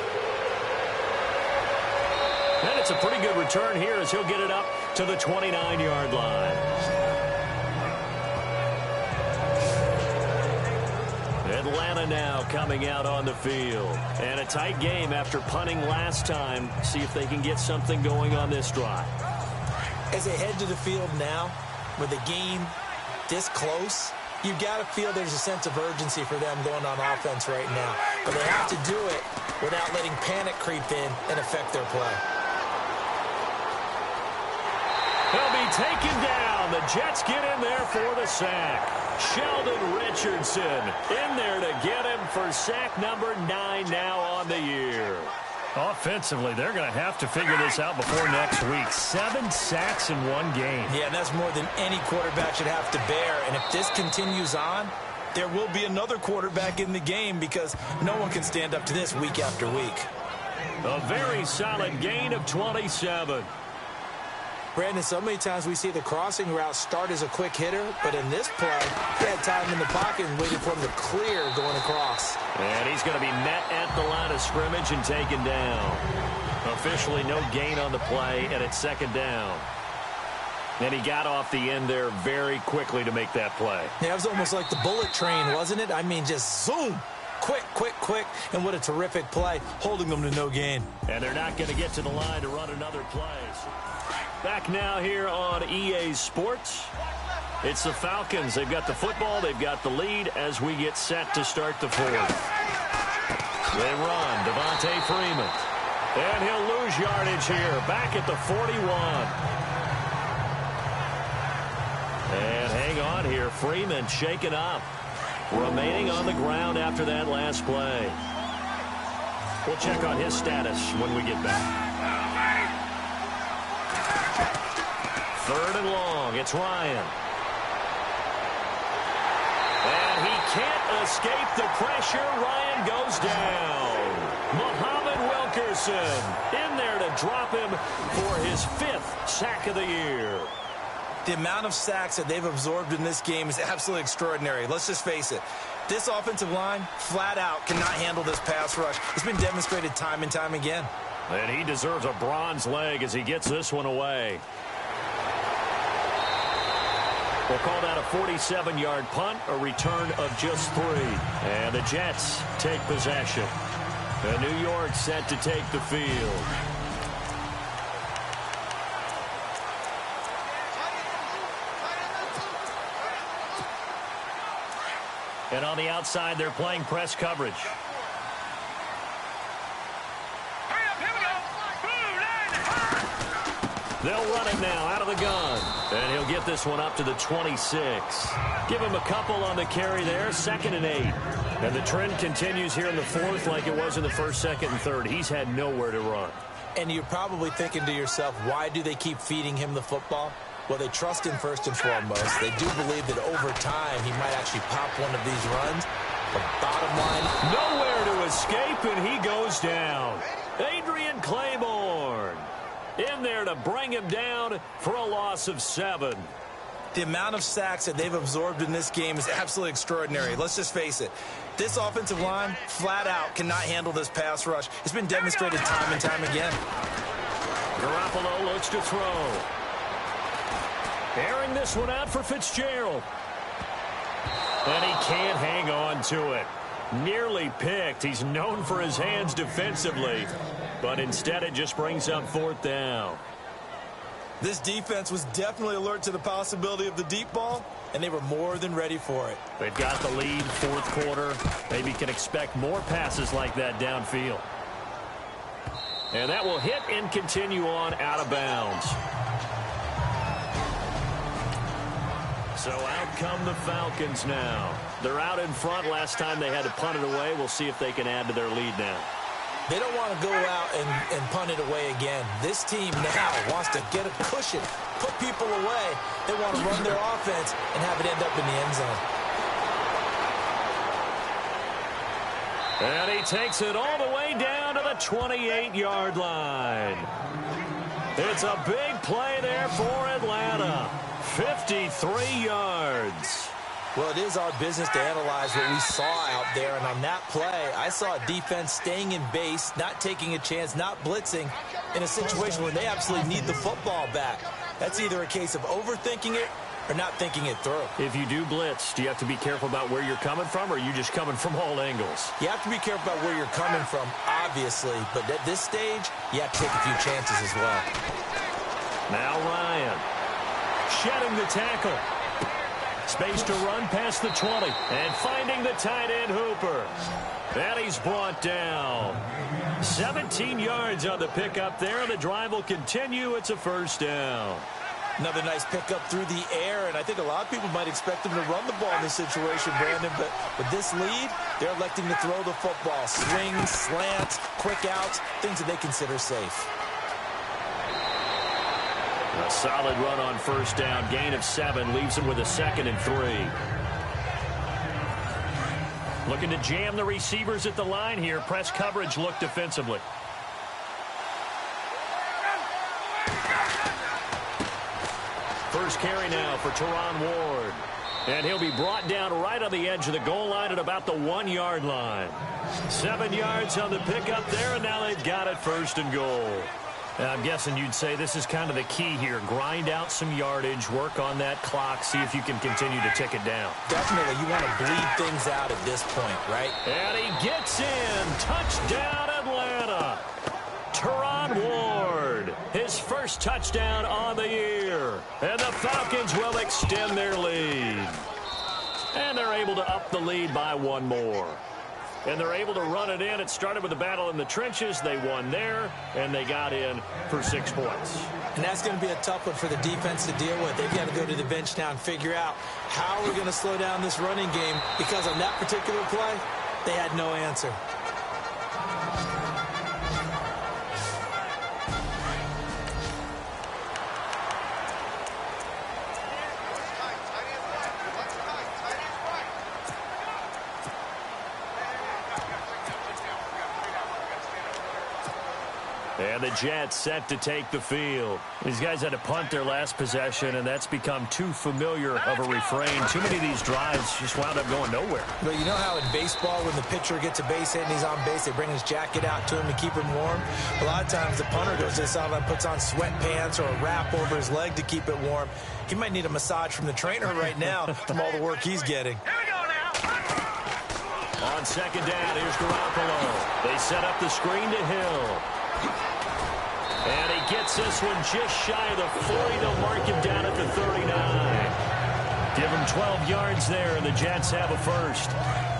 And it's a pretty good return here as he'll get it up to the 29-yard line. Atlanta now coming out on the field. And a tight game after punting last time. See if they can get something going on this drive. As they head to the field now, with the game this close, you've got to feel there's a sense of urgency for them going on offense right now. But they have to do it without letting panic creep in and affect their play. He'll be taken down. The Jets get in there for the sack. Sheldon Richardson in there to get him for sack number 9 now on the year. Offensively, they're going to have to figure this out before next week. 7 sacks in one game. Yeah, and that's more than any quarterback should have to bear. And if this continues on, there will be another quarterback in the game because no one can stand up to this week after week. A very solid gain of 27. Brandon, so many times we see the crossing route start as a quick hitter, but in this play, he had time in the pocket and waited for him to clear going across. And he's going to be met at the line of scrimmage and taken down. Officially no gain on the play, and it's 2nd down. And he got off the end there very quickly to make that play. Yeah, it was almost like the bullet train, wasn't it? I mean, just zoom. Quick, quick, quick. And what a terrific play, holding them to no gain. And they're not going to get to the line to run another play. Back now here on EA Sports. It's the Falcons. They've got the football. They've got the lead as we get set to start the 4th. They run. Devontae Freeman. And he'll lose yardage here. Back at the 41. And hang on here. Freeman shaken up. Remaining on the ground after that last play. We'll check on his status when we get back. 3rd and long. It's Ryan. And he can't escape the pressure. Ryan goes down. Muhammad Wilkerson in there to drop him for his 5th sack of the year. The amount of sacks that they've absorbed in this game is absolutely extraordinary. Let's just face it. This offensive line, flat out, cannot handle this pass rush. It's been demonstrated time and time again. And he deserves a bronze leg as he gets this one away. We'll call that a 47-yard punt, a return of just 3. And the Jets take possession. And New York set to take the field. And on the outside, they're playing press coverage. Hurry up, here we go. Blue line. They'll run it now out of the gun. And he'll get this one up to the 26. Give him a couple on the carry there, 2nd and 8. And the trend continues here in the 4th like it was in the 1st, 2nd, and 3rd. He's had nowhere to run. And you're probably thinking to yourself, why do they keep feeding him the football? Well, they trust him first and foremost. They do believe that over time he might actually pop one of these runs. But bottom line, nowhere to escape, and he goes down. Adrian Claiborne in there to bring him down for a loss of 7. the amount of sacks that they've absorbed in this game is absolutely extraordinary. Let's just face it. This offensive line, flat out, cannot handle this pass rush. It's been demonstrated time and time again. Garoppolo looks to throw. Airing this one out for Fitzgerald. And he can't hang on to it. Nearly picked. He's known for his hands defensively. But instead it just brings up 4th down. This defense was definitely alert to the possibility of the deep ball, and they were more than ready for it. They've got the lead, 4th quarter. Maybe can expect more passes like that downfield. And that will hit and continue on out of bounds. So out come the Falcons now. They're out in front. Last time they had to punt it away. We'll see if they can add to their lead now. They don't want to go out and punt it away again. This team now wants to get a cushion, put people away. They want to run their offense and have it end up in the end zone. And he takes it all the way down to the 28-yard line. It's a big play there for Atlanta. 53 yards. Well, it is our business to analyze what we saw out there. And on that play, I saw a defense staying in base, not taking a chance, not blitzing in a situation where they absolutely need the football back. That's either a case of overthinking it or not thinking it through. If you do blitz, do you have to be careful about where you're coming from, or are you just coming from all angles? You have to be careful about where you're coming from, obviously. But at this stage, you have to take a few chances as well. Now Ryan. Shedding the tackle. Space to run past the 20. And finding the tight end Hooper. And he's brought down. 17 yards on the pickup there. The drive will continue. It's a 1st down. Another nice pickup through the air, and I think a lot of people might expect them to run the ball in this situation, Brandon, but with this lead, they're electing to throw the football. Swings, slants, quick outs, things that they consider safe. A solid run on 1st down. Gain of 7 leaves him with a 2nd and 3. Looking to jam the receivers at the line here. Press coverage look defensively. First carry now for Teron Ward. And he'll be brought down right on the edge of the goal line at about the 1-yard line. 7 yards on the pickup there, and now they've got it 1st and goal. I'm guessing you'd say this is kind of the key here. Grind out some yardage, work on that clock, see if you can continue to tick it down. Definitely, you want to bleed things out at this point, right? And he gets in. Touchdown, Atlanta. Teron Ward, his first touchdown on the year. And the Falcons will extend their lead. And they're able to up the lead by 1 more. And they're able to run it in. It started with a battle in the trenches. They won there, and they got in for 6 points. And that's going to be a tough one for the defense to deal with. They've got to go to the bench now and figure out how we're going to slow down this running game, because on that particular play, they had no answer. And the Jets set to take the field. These guys had to punt their last possession, and that's become too familiar of a refrain. Too many of these drives just wound up going nowhere. But you know how in baseball, when the pitcher gets a base hit and he's on base, they bring his jacket out to him to keep him warm? A lot of times the punter goes to the sideline, puts on sweatpants or a wrap over his leg to keep it warm. He might need a massage from the trainer right now from all the work he's getting. Here we go now. On 2nd down, here's Garoppolo. They set up the screen to Hill. And he gets this one just shy of the 40. They'll mark him down at the 39. Give him 12 yards there, and the Jets have a first.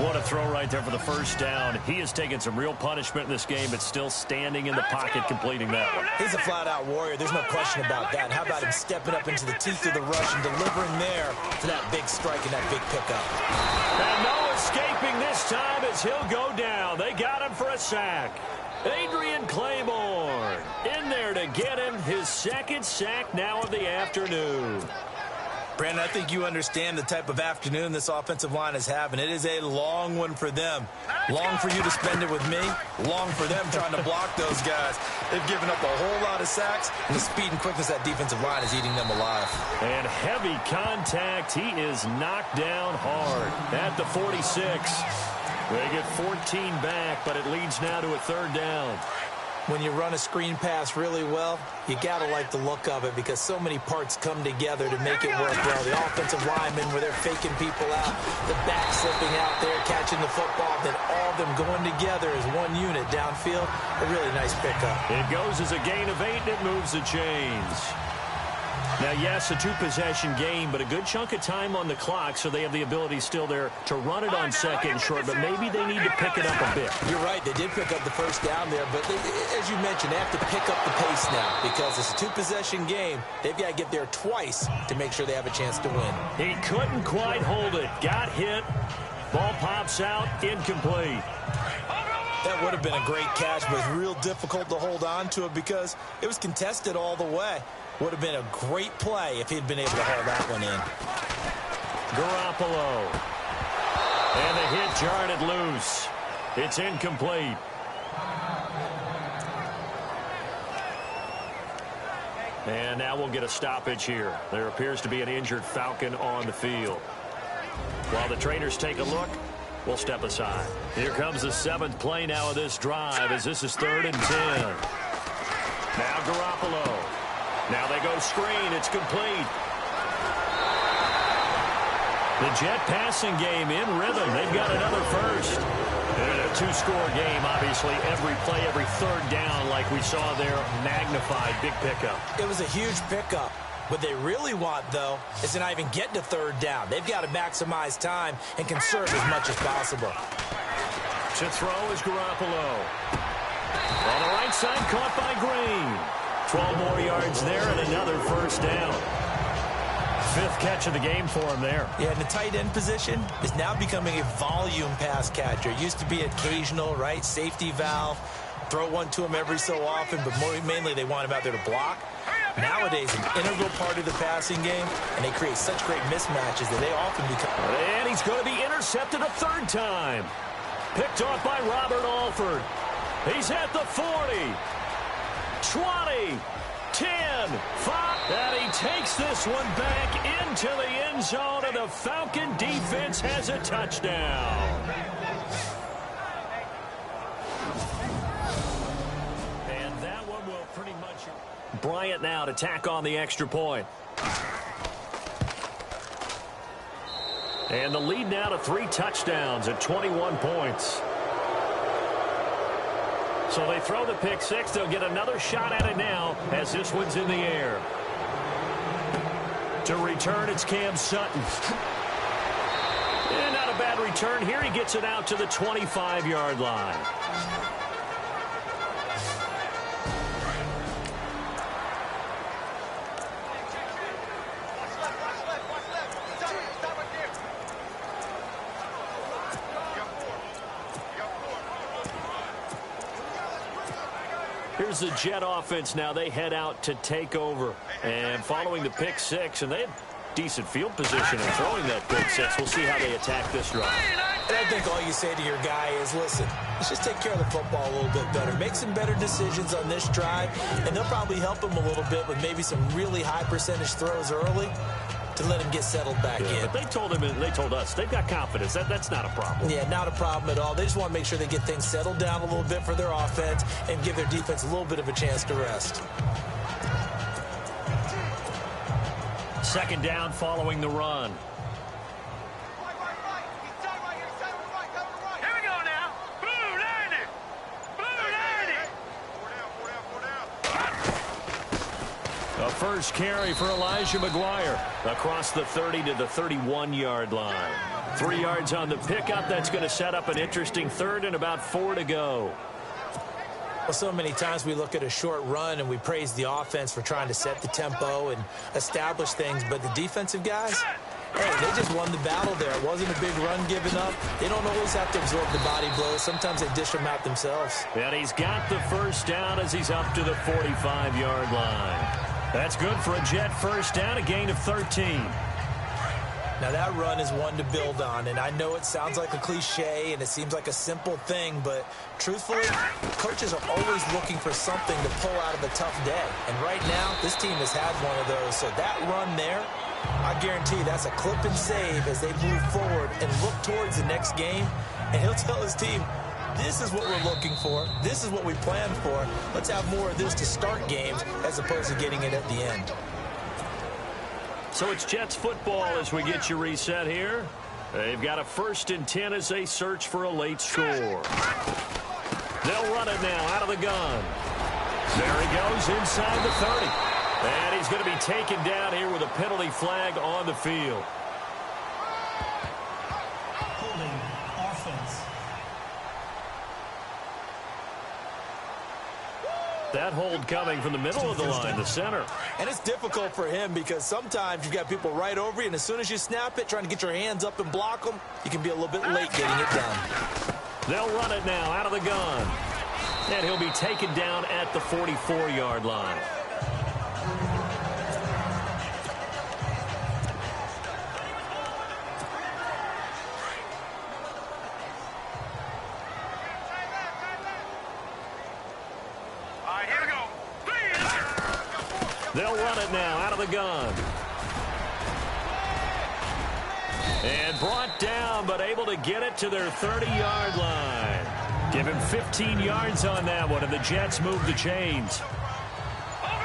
What a throw right there for the first down. He has taken some real punishment in this game, but still standing in the pocket completing that one. He's a flat-out warrior. There's no question about that. How about him stepping up into the teeth of the rush and delivering there for that big strike and that big pickup. And no escaping this time as he'll go down. They got him for a sack. Adrian Claiborne in there to get him his second sack now of the afternoon. Brandon, I think you understand the type of afternoon this offensive line is having. It is a long one for them. Long for you to spend it with me. Long for them trying to block those guys. They've given up a whole lot of sacks, and the speed and quickness of that defensive line is eating them alive. And heavy contact. He is knocked down hard at the 46. They get 14 back, but it leads now to a third down. When you run a screen pass really well, you got to like the look of it because so many parts come together to make it work well. The offensive linemen where they're faking people out, the back slipping out there, catching the football, then all of them going together as one unit downfield. A really nice pickup. It goes as a gain of 8, and it moves the chains. Now, yes, a two-possession game, but a good chunk of time on the clock, so they have the ability still there to run it on second and short, but maybe they need to pick it up a bit. You're right. They did pick up the first down there, but as you mentioned, they have to pick up the pace now because it's a two-possession game. They've got to get there twice to make sure they have a chance to win. He couldn't quite hold it. Got hit. Ball pops out. Incomplete. That would have been a great catch, but it's real difficult to hold on to it because it was contested all the way. Would have been a great play if he'd been able to haul that one in. Garoppolo. And the hit jarred it loose. It's incomplete. And now we'll get a stoppage here. There appears to be an injured Falcon on the field. While the trainers take a look, we'll step aside. Here comes the 7th play now of this drive as this is 3rd and 10. Now Garoppolo. Now they go screen. It's complete. The Jet passing game in rhythm. They've got another first. And a two-score game, obviously. Every play, every third down, like we saw there, magnified. Big pickup. It was a huge pickup. What they really want, though, is to not even get to third down. They've got to maximize time and conserve as much as possible. To throw is Garoppolo. On the right side, caught by Green. 12 more yards there and another first down. 5th catch of the game for him there. Yeah, and the tight end position is now becoming a volume pass catcher. It used to be occasional, right? Safety valve. Throw one to him every so often, but mainly they want him out there to block. Nowadays, an integral part of the passing game, and they create such great mismatches that they often become... And he's going to be intercepted a 3rd time. Picked off by Robert Alford. He's at the 40. 20, 10, 5, and he takes this one back into the end zone, and the Falcon defense has a touchdown. And that one will pretty much... Bryant now to tack on the extra point. And the lead now to 3 touchdowns at 21 points. So they throw the pick 6. They'll get another shot at it now as this one's in the air. To return, it's Cam Sutton. And not a bad return here. He gets it out to the 25-yard line. Here's the Jet offense now. They head out to take over. And following the pick 6, and they had decent field position in throwing that pick 6. We'll see how they attack this drive. And I think all you say to your guy is, listen, let's just take care of the football a little bit better. Make some better decisions on this drive, and they'll probably help him a little bit with maybe some really high percentage throws early to let him get settled back in. But they told him, and they told us, they've got confidence. That's not a problem. Yeah, not a problem at all. They just want to make sure they get things settled down a little bit for their offense and give their defense a little bit of a chance to rest. 2nd down following the run. Here we go now. Blue 90. Blue 90. A first carry for Elijah McGuire across the 30 to the 31-yard line. 3 yards on the pickup. That's going to set up an interesting third and about 4 to go. Well, so many times we look at a short run and we praise the offense for trying to set the tempo and establish things, but the defensive guys, hey, they just won the battle there. It wasn't a big run given up. They don't always have to absorb the body blows. Sometimes they dish them out themselves. And he's got the first down as he's up to the 45-yard line. That's good for a Jet first down, a gain of 13. Now, that run is one to build on, and I know it sounds like a cliche and it seems like a simple thing, but truthfully, coaches are always looking for something to pull out of a tough day. And right now, this team has had one of those. So that run there, I guarantee that's a clip and save as they move forward and look towards the next game. And he'll tell his team, this is what we're looking for. This is what we planned for. Let's have more of this to start games as opposed to getting it at the end. So it's Jets football as we get you reset here. They've got a 1st and 10 as they search for a late score. They'll run it now out of the gun. There he goes inside the 30. And he's going to be taken down here with a penalty flag on the field. Holding offense. That hold coming from the middle of the line, the center. And it's difficult for him because sometimes you've got people right over you, and as soon as you snap it, trying to get your hands up and block them, you can be a little bit late getting it done. They'll run it now out of the gun. And he'll be taken down at the 44-yard line. They'll run it now out of the gun. And brought down, but able to get it to their 30-yard line. Give him 15 yards on that one, and the Jets move the chains.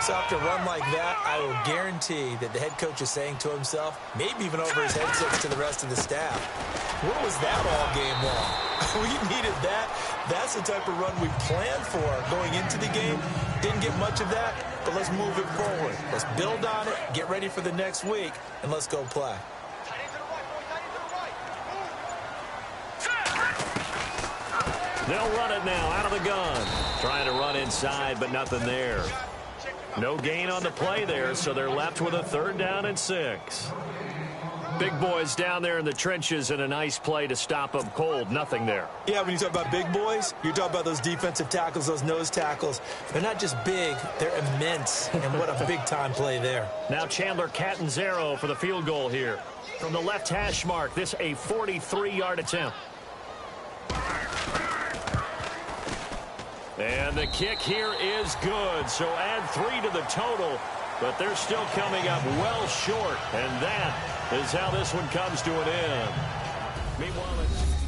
So after a run like that, I will guarantee that the head coach is saying to himself, maybe even over his headsets to the rest of the staff, what was that all game long? We needed that. That's the type of run we planned for going into the game. Didn't get much of that, but let's move it forward. Let's build on it, get ready for the next week, and let's go play. They'll run it now out of the gun. Trying to run inside, but nothing there. No gain on the play there, so they're left with a 3rd down and 6. Big boys down there in the trenches and a nice play to stop them cold. Nothing there. Yeah, when you talk about big boys, you're talking about those defensive tackles, those nose tackles. They're not just big, they're immense. And what a big-time play there. Now Chandler Catanzaro for the field goal here. From the left hash mark, this a 43-yard attempt. And the kick here is good, so add 3 to the total, but they're still coming up well short, and that is how this one comes to an end. Meanwhile, it's